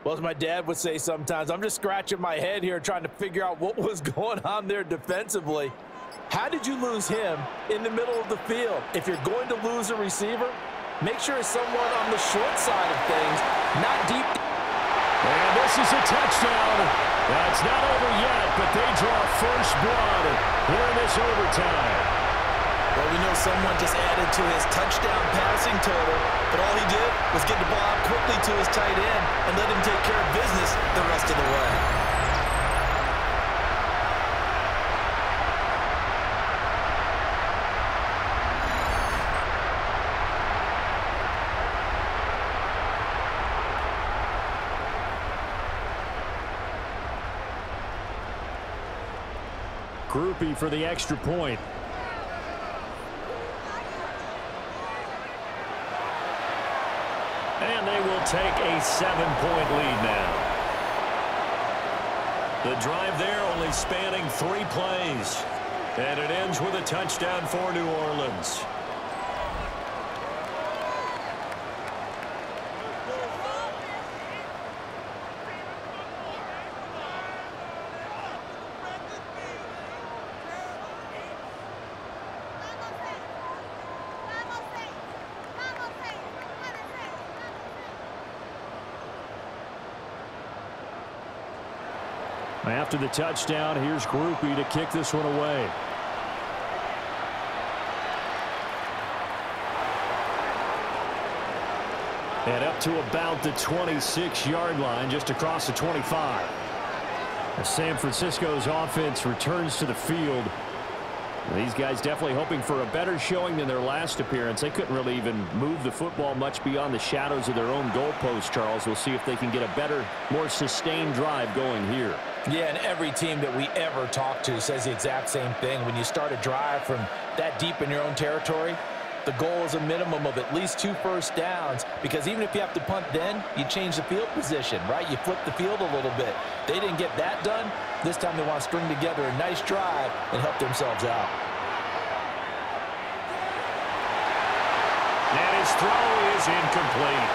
Well, as my dad would say sometimes, I'm just scratching my head here trying to figure out what was going on there defensively. How did you lose him in the middle of the field? If you're going to lose a receiver, make sure it's someone on the short side of things, not deep. And this is a touchdown. That's not over yet, but they draw first blood here in this overtime. Well, we know someone just added to his touchdown passing total, but all he did was get the ball out quickly to his tight end and let him take care of business the rest of the way. Groupie for the extra point. And they will take a 7-point lead now. The drive there only spanning 3 plays. And it ends with a touchdown for New Orleans. After the touchdown, here's Groupie to kick this one away. And up to about the 26-yard line, just across the 25. As San Francisco's offense returns to the field, these guys definitely hoping for a better showing than their last appearance. They couldn't really even move the football much beyond the shadows of their own goalpost, Charles. We'll see if they can get a better, more sustained drive going here. Yeah, and every team that we ever talk to says the exact same thing. When you start a drive from that deep in your own territory, the goal is a minimum of at least 2 first downs, because even if you have to punt then, you change the field position, right? You flip the field a little bit. They didn't get that done. This time they want to string together a nice drive and help themselves out. And his throw is incomplete.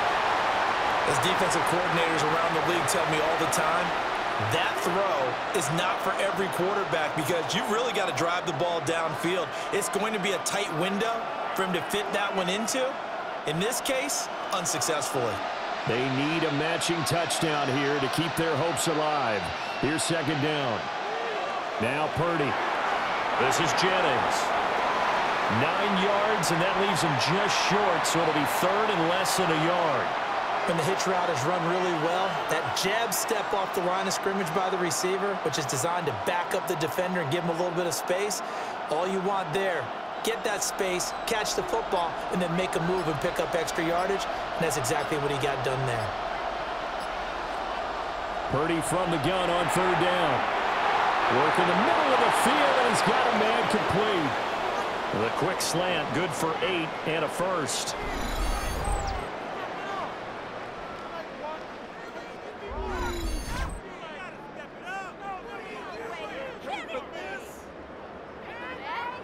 As defensive coordinators around the league tell me all the time, that throw is not for every quarterback, because you've really got to drive the ball downfield. It's going to be a tight window for him to fit that one into. In this case, unsuccessfully. They need a matching touchdown here to keep their hopes alive. Here's second down. Now Purdy. This is Jennings. 9 yards, and that leaves him just short, so it'll be third and less than a yard. When the hitch route is run really well, that jab step off the line of scrimmage by the receiver, which is designed to back up the defender and give him a little bit of space, all you want there, get that space, catch the football, and then make a move and pick up extra yardage, and that's exactly what he got done there. Purdy from the gun on third down. Work in the middle of the field, and he's got a man complete. The quick slant, good for 8 and a first.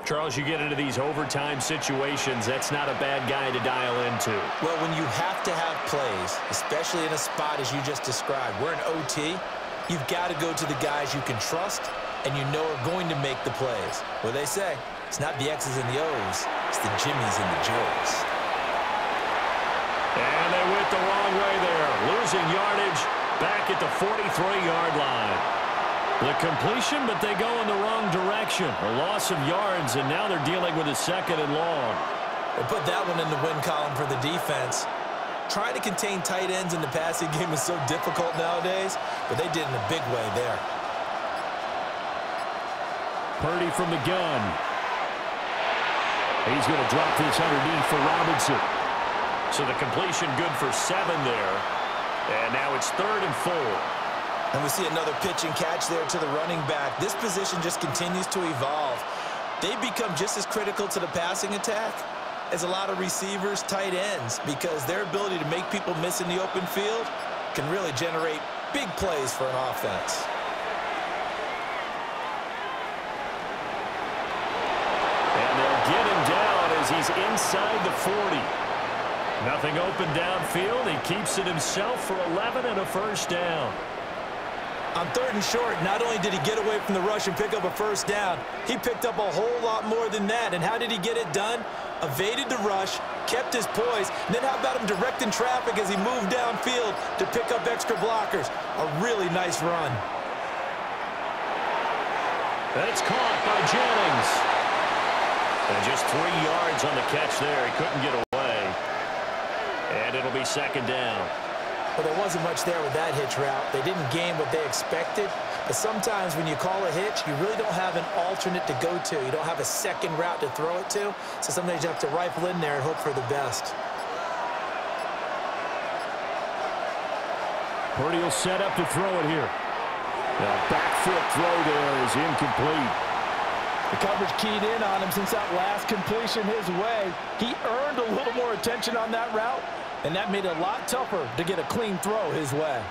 Charles, you get into these overtime situations, that's not a bad guy to dial into. Well, when you have to have plays, especially in a spot as you just described, we're in OT, you've got to go to the guys you can trust and you know are going to make the plays. What they say, it's not the X's and the O's, it's the Jimmies and the Joes. And they went the wrong way there, losing yardage back at the 43-yard line. The completion, but they go in the wrong direction. A loss of yards, and now they're dealing with a second and long. They put that one in the win column for the defense. Trying to contain tight ends in the passing game is so difficult nowadays, but they did in a big way there. Purdy from the gun. He's going to drop this underneath for Robinson. So the completion good for 7 there. And now it's 3rd and 4. And we see another pitch and catch there to the running back. This position just continues to evolve. They become just as critical to the passing attack as a lot of receivers, tight ends, because their ability to make people miss in the open field can really generate big plays for an offense. And they'll get him down as he's inside the 40. Nothing open downfield. He keeps it himself for 11 and a first down. On 3rd and short, not only did he get away from the rush and pick up a first down, he picked up a whole lot more than that. And how did he get it done? Evaded the rush, kept his poise, and then how about him directing traffic as he moved downfield to pick up extra blockers? A really nice run. That's caught by Jennings. And just 3 yards on the catch there. He couldn't get away. And it'll be 2nd down. Well, there wasn't much there with that hitch route. They didn't gain what they expected. But sometimes when you call a hitch, you really don't have an alternate to go to. You don't have a second route to throw it to. So sometimes you have to rifle in there and hope for the best. Purdy will set up to throw it here. The back foot throw there is incomplete. The coverage keyed in on him since that last completion his way. He earned a little more attention on that route, and that made it a lot tougher to get a clean throw his way.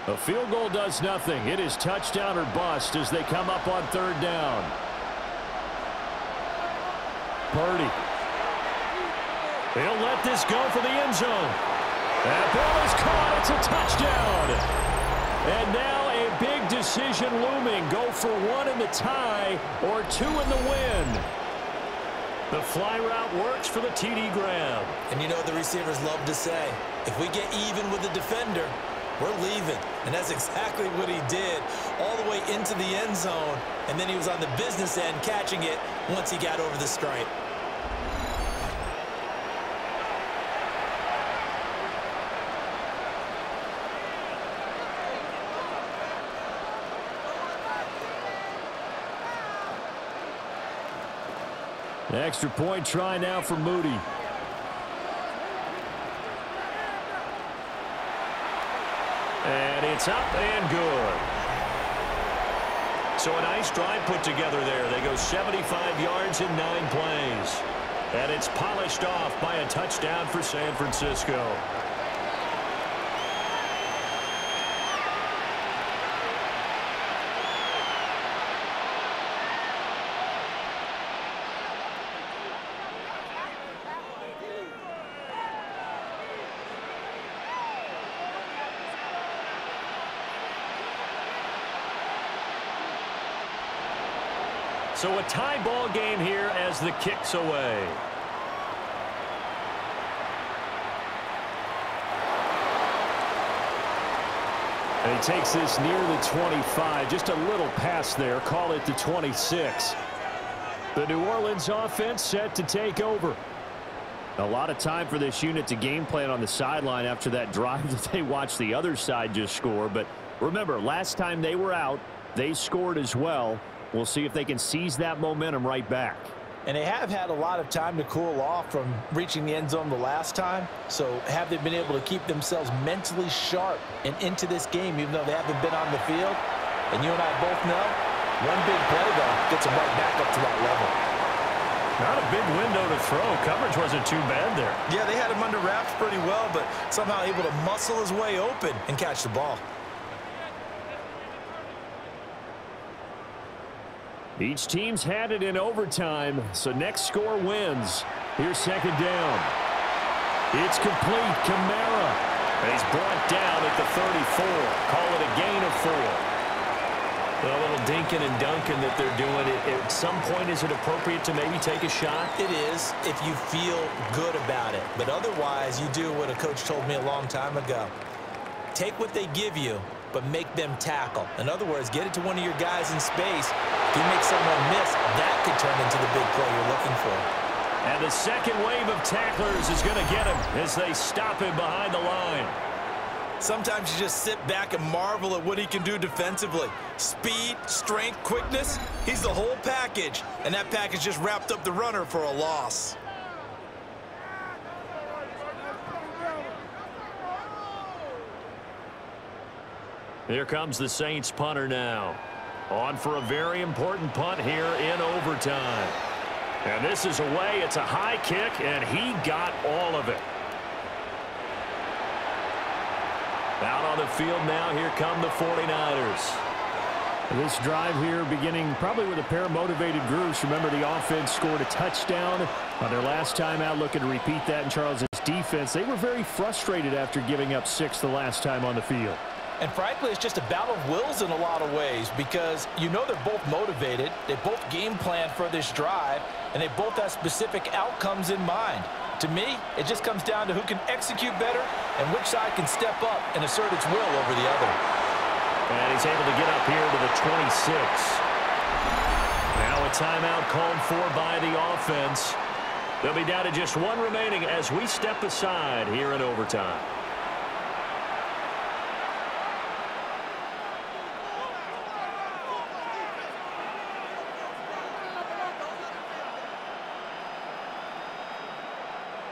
A field goal does nothing. It is touchdown or bust as they come up on 3rd down. Purdy. He'll let this go for the end zone. That ball is caught. It's a touchdown. And now a big decision looming. Go for 1 in the tie or 2 in the win. The fly route works for the TD grab. And you know what the receivers love to say? If we get even with the defender, we're leaving. And that's exactly what he did all the way into the end zone. And then he was on the business end catching it once he got over the stripe. Extra point try now for Moody. And it's up and good. So a nice drive put together there. They go 75 yards in 9 plays. And it's polished off by a touchdown for San Francisco. So a tie ball game here as the kick's away. And he takes this near the 25. Just a little pass there. Call it the 26. The New Orleans offense set to take over. A lot of time for this unit to game plan on the sideline after that drive that they watched the other side just score. But remember, last time they were out, they scored as well. We'll see if they can seize that momentum right back. And they have had a lot of time to cool off from reaching the end zone the last time. So have they been able to keep themselves mentally sharp and into this game, even though they haven't been on the field? And you and I both know, one big play, though, gets them right back up to that level. Not a big window to throw. Coverage wasn't too bad there. Yeah, they had him under wraps pretty well, but somehow able to muscle his way open and catch the ball. Each team's had it in overtime, so next score wins. Here's 2nd down. It's complete. Kamara. And he's brought down at the 34. Call it a gain of 4. A little dinking and dunking that they're doing. At some point, is it appropriate to maybe take a shot? It is if you feel good about it. But otherwise, you do what a coach told me a long time ago. Take what they give you, but make them tackle. In other words, get it to one of your guys in space. If you make someone miss, that could turn into the big play you're looking for. And the second wave of tacklers is going to get him as they stop him behind the line. Sometimes you just sit back and marvel at what he can do defensively. Speed, strength, quickness, he's the whole package. And that package just wrapped up the runner for a loss. Here comes the Saints punter now. On for a very important punt here in overtime. And this is away. It's a high kick, and he got all of it. Out on the field now, here come the 49ers. This drive here beginning probably with a pair of motivated groups. Remember, the offense scored a touchdown On their last time out, looking to repeat that in Charles' defense, they were very frustrated after giving up 6 the last time on the field. And frankly, it's just a battle of wills in a lot of ways because you know they're both motivated, they both game plan for this drive, and they both have specific outcomes in mind. To me, it just comes down to who can execute better and which side can step up and assert its will over the other. And he's able to get up here to the 26. Now a timeout called for by the offense. They'll be down to just 1 remaining as we step aside here in overtime.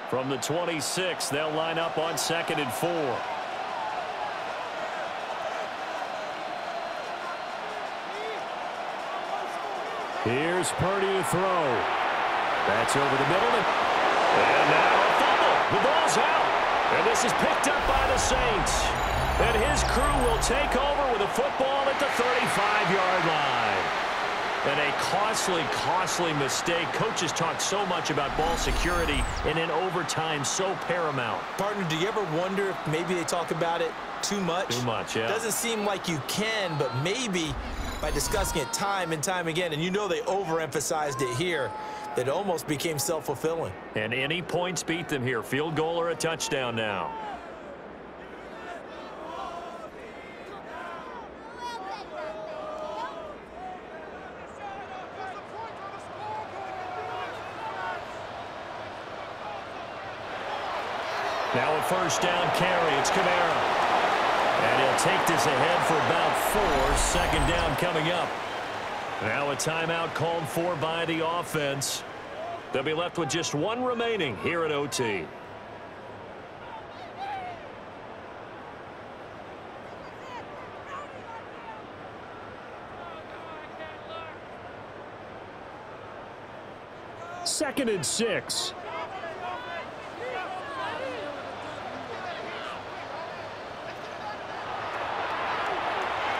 From the 26, they'll line up on 2nd and 4. Here's Purdy to throw. That's over the middle. And now a fumble. The ball's out. And this is picked up by the Saints. And his crew will take over with a football at the 35-yard line. And a costly mistake. Coaches talk so much about ball security, and in overtime, so paramount. Partner, do you ever wonder if maybe they talk about it too much? Too much, yeah. Doesn't seem like you can, but maybe by discussing it time and time again, and you know they overemphasized it here, that it almost became self-fulfilling. And any points beat them here. Field goal or a touchdown now. Now a first down carry. It's Kamara. And he'll take this ahead for about 4. 2nd down coming up. Now a timeout called for by the offense. They'll be left with just 1 remaining here at OT. Second and 6.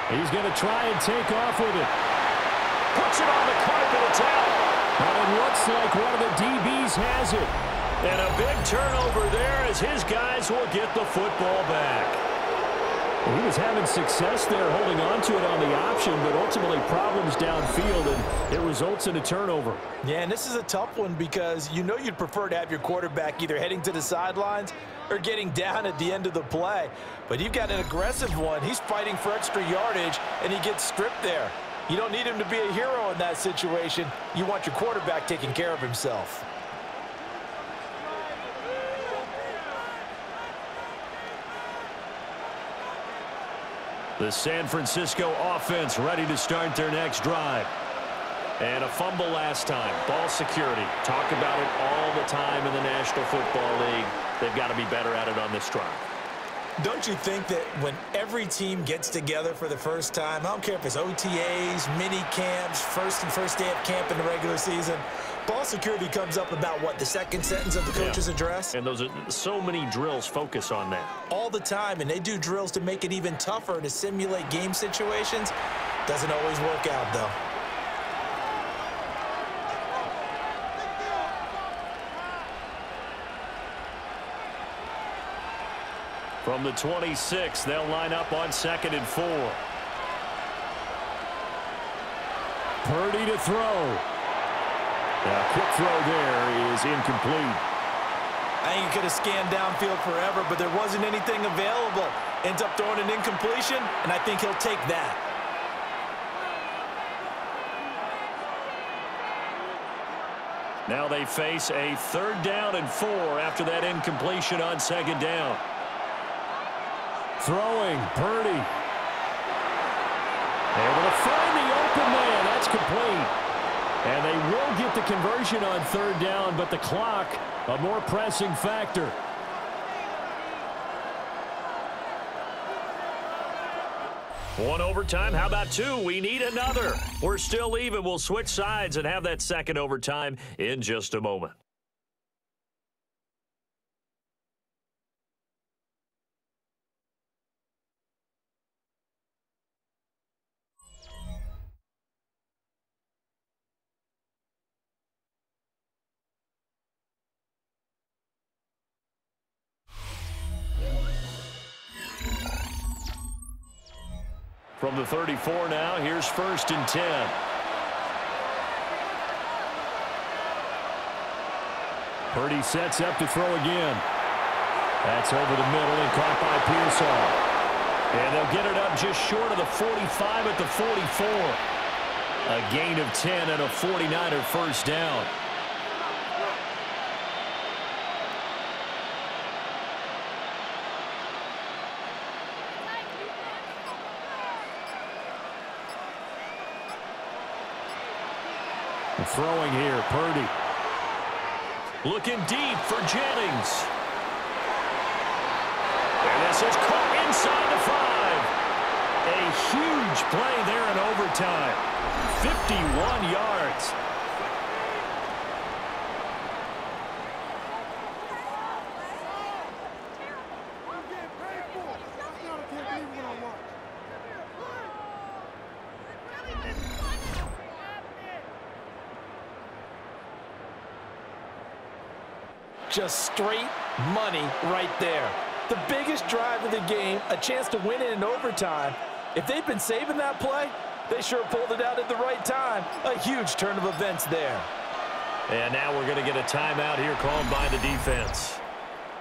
He's going to try and take off with it. Puts it on the carpet. It's out. And it looks like one of the DBs has it. And a big turnover there as his guys will get the football back. He was having success there holding on to it on the option, but ultimately problems downfield, and it results in a turnover. Yeah, and this is a tough one because you know you'd prefer to have your quarterback either heading to the sidelines or getting down at the end of the play. But you've got an aggressive one. He's fighting for extra yardage, and he gets stripped there. You don't need him to be a hero in that situation. You want your quarterback taking care of himself. The San Francisco offense ready to start their next drive. And a fumble last time. Ball security. Talk about it all the time in the National Football League. They've got to be better at it on this drive. Don't you think that when every team gets together for the first time, I don't care if it's OTAs, mini camps, first day of camp in the regular season, ball security comes up about, what, the second sentence of the coach's address? And those are so many drills focus on that. All the time, and they do drills to make it even tougher to simulate game situations. Doesn't always work out, though. From the 26, they'll line up on 2nd and 4. Purdy to throw. A quick throw there is incomplete. I think he could have scanned downfield forever, but there wasn't anything available. Ends up throwing an incompletion, and I think he'll take that. Now they face a 3rd down and 4 after that incompletion on 2nd down. Throwing, Purdy. Able to find the open man. That's complete. And they will get the conversion on 3rd down, but the clock, a more pressing factor. One overtime. How about 2? We need another. We're still even. We'll switch sides and have that second overtime in just a moment. From the 34 now, here's 1st and 10. Purdy sets up to throw again. That's over the middle and caught by Pearsall. And they'll get it up just short of the 45 at the 44. A gain of 10 and a 49er first down. Throwing here, Purdy. Looking deep for Jennings. And this is caught inside the 5. A huge play there in overtime. 51 yards. Just straight money right there. The biggest drive of the game, a chance to win it in overtime. If they've been saving that play, they sure pulled it out at the right time. A huge turn of events there. And now we're going to get a timeout here called by the defense.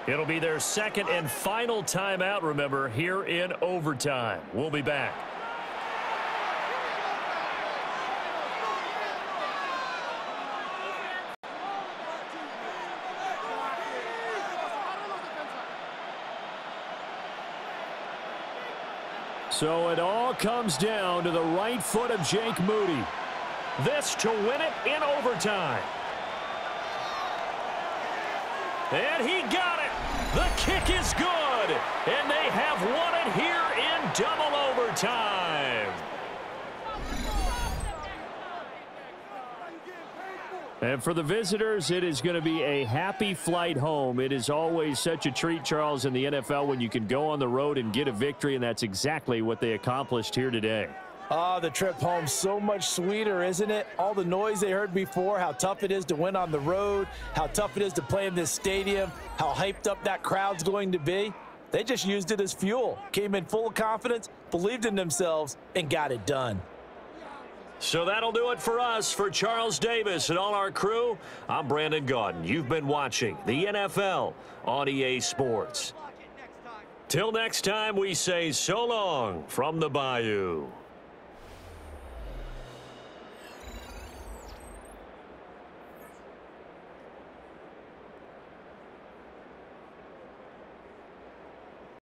It'll be their second and final timeout, remember, here in overtime. We'll be back. So it all comes down to the right foot of Jake Moody. This to win it in overtime. And he got it. The kick is good. And they have won it here in double overtime. And for the visitors, it is going to be a happy flight home. It is always such a treat, Charles, in the NFL when you can go on the road and get a victory, and that's exactly what they accomplished here today. The trip home so much sweeter, isn't it? All the noise they heard before, how tough it is to win on the road, how tough it is to play in this stadium, how hyped up that crowd's going to be. They just used it as fuel, came in full of confidence, believed in themselves, and got it done. So that'll do it for us. For Charles Davis and all our crew, I'm Brandon Gaudin. You've been watching the NFL on EA Sports. Till next time, we say so long from the Bayou.